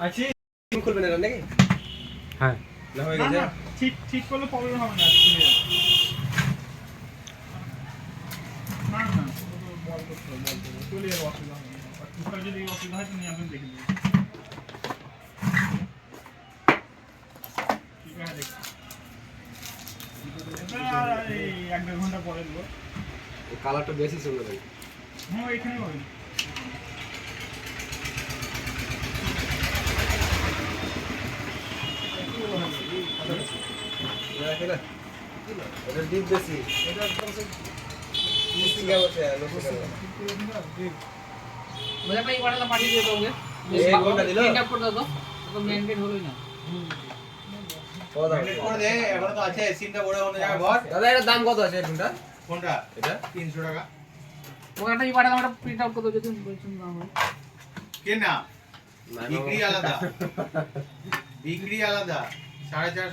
আছি খুলবে না নাকি? হ্যাঁ না হয়ে না গেছে? না ঠিক করলে প্রবলেম হবে না না না বল করতে চলে যাবে অসুবিধা হবে না টুকটাক যদি অসুবিধা হয় তুমি আপনি দেখে দেবেন ঠিক আছে দেখছি এই 1-1.5 ঘন্টা পরে দেবো এই কালারটা বেশি সুন্দর লাগে। হ্যাঁ এখানে হবে এটা ডিপ বেশি। এটা একদম সে মিষ্টি কা বসে লোক কা। मुझे भाई वाला पार्टी दे दोगे एक घंटा दिलो प्रिंट आउट कर दो तो मेंटेन হলোই না কত দাম? করে দে এবারে তো আছে সিনটা বড় অন্য জায়গায় ভর দাদা এর দাম কত আছে কোনটা? কোনটা এটা 300 টাকা ওখানটা এই পাঠালাম একটা প্রিন্ট আউট করে দাও যদি বলছেন দাম হয় কে না না, বিক্রি আলাদা বিক্রি আলাদা 450